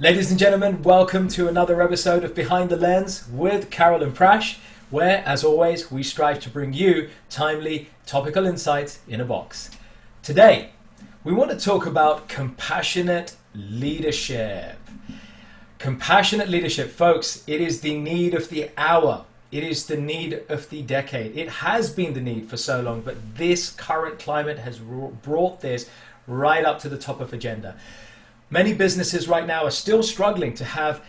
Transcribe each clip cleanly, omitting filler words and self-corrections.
Ladies and gentlemen, welcome to another episode of Behind the Lens with Carole and Prash, where, as always, we strive to bring you timely, topical insights in a box. Today, we want to talk about compassionate leadership. Compassionate leadership, folks, it is the need of the hour. It is the need of the decade. It has been the need for so long, but this current climate has brought this right up to the top of agenda. Many businesses right now are still struggling to have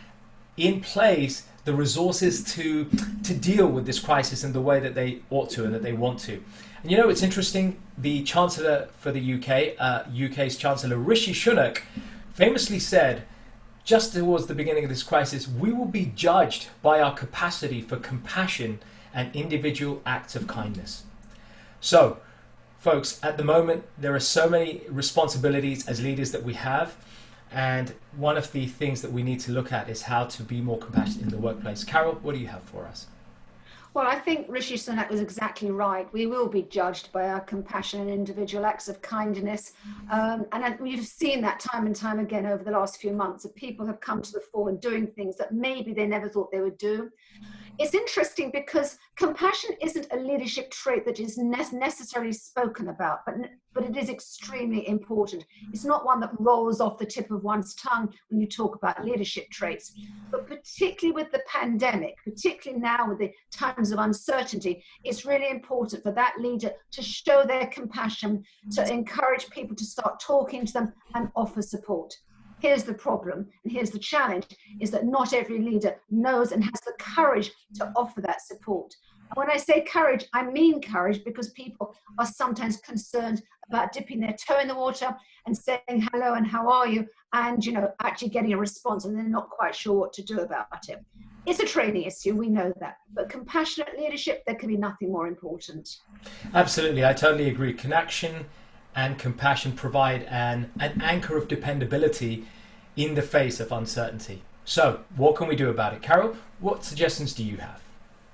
in place the resources to deal with this crisis in the way that they ought to and that they want to. And you know, it's interesting, the Chancellor for the UK's Chancellor Rishi Sunak famously said, just towards the beginning of this crisis, we will be judged by our capacity for compassion and individual acts of kindness. So, folks, at the moment, there are so many responsibilities as leaders that we have. And one of the things that we need to look at is how to be more compassionate in the workplace. Carole, what do you have for us? Well, I think Rishi Sunak was exactly right. We will be judged by our compassion and individual acts of kindness. And we've seen that time and time again over the last few months, that people have come to the fore and doing things that maybe they never thought they would do. It's interesting because compassion isn't a leadership trait that is necessarily spoken about, but it is extremely important. It's not one that rolls off the tip of one's tongue when you talk about leadership traits. But particularly with the pandemic, particularly now with the times of uncertainty, it's really important for that leader to show their compassion, to encourage people to start talking to them and offer support. Here's the problem, and here's the challenge, is that not every leader knows and has the courage to offer that support. And when I say courage, I mean courage, because people are sometimes concerned about dipping their toe in the water and saying hello and how are you, and actually getting a response, and they're not quite sure what to do about it. It's a training issue, we know that, but compassionate leadership, there can be nothing more important. Absolutely, I totally agree. Connection and compassion provide an anchor of dependability in the face of uncertainty. So, what can we do about it? Carole, what suggestions do you have?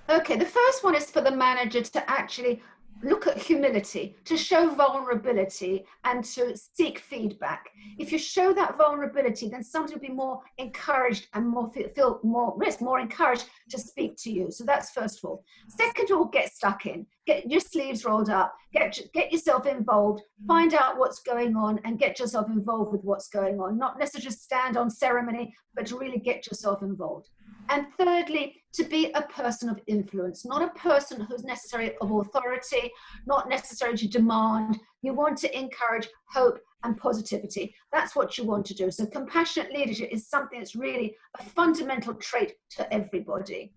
Okay, the first one is for the manager to actually look at humility, to show vulnerability and to seek feedback. If you show that vulnerability, then somebody will be more encouraged and feel more encouraged to speak to you. So that's first of all. Second of all, get stuck in. Get your sleeves rolled up, get yourself involved, find out what's going on and get yourself involved with what's going on. Not necessarily just stand on ceremony, but to really get yourself involved. And thirdly, to be a person of influence, not a person who's necessarily of authority, not necessarily to demand. You want to encourage hope and positivity. That's what you want to do. So compassionate leadership is something that's really a fundamental trait to everybody.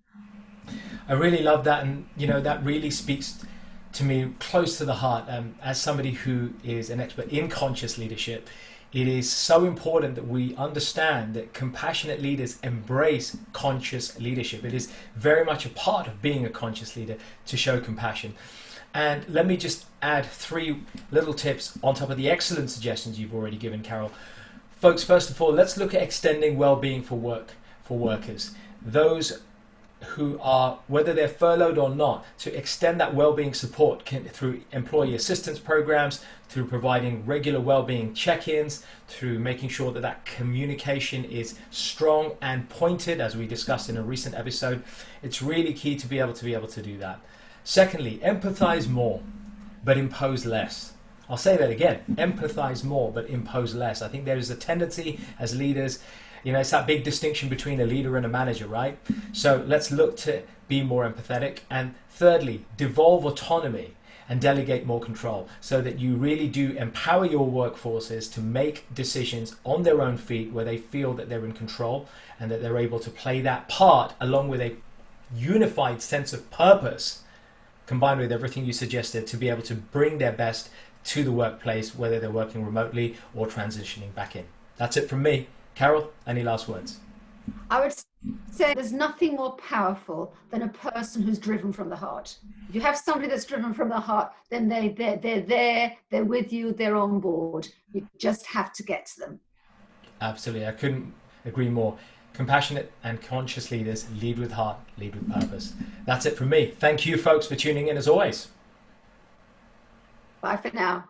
I really love that, and that really speaks to me close to the heart. As somebody who is an expert in conscious leadership, it is so important that we understand that compassionate leaders embrace conscious leadership. It is very much a part of being a conscious leader to show compassion. And let me just add 3 little tips on top of the excellent suggestions you've already given, Carole. Folks, first of all, let's look at extending well-being for workers. Those who are, whether they're furloughed or not, to extend that well-being support through employee assistance programs, through providing regular well-being check-ins, through making sure that communication is strong and pointed, as we discussed in a recent episode. It's really key to be able to do that. Secondly, empathize more, but impose less. I'll say that again, empathize more, but impose less. I think there is a tendency as leaders, it's that big distinction between a leader and a manager, right? So let's look to be more empathetic. And thirdly, devolve autonomy and delegate more control so that you really do empower your workforces to make decisions on their own feet where they feel that they're in control and that they're able to play that part along with a unified sense of purpose, combined with everything you suggested, to be able to bring their best to the workplace, whether they're working remotely or transitioning back in. That's it from me. Carole, any last words? I would say there's nothing more powerful than a person who's driven from the heart. If you have somebody that's driven from the heart, then they're there, they're with you, they're on board. You just have to get to them. Absolutely, I couldn't agree more. Compassionate and conscious leaders lead with heart, lead with purpose. That's it from me. Thank you, folks, for tuning in as always. Bye for now.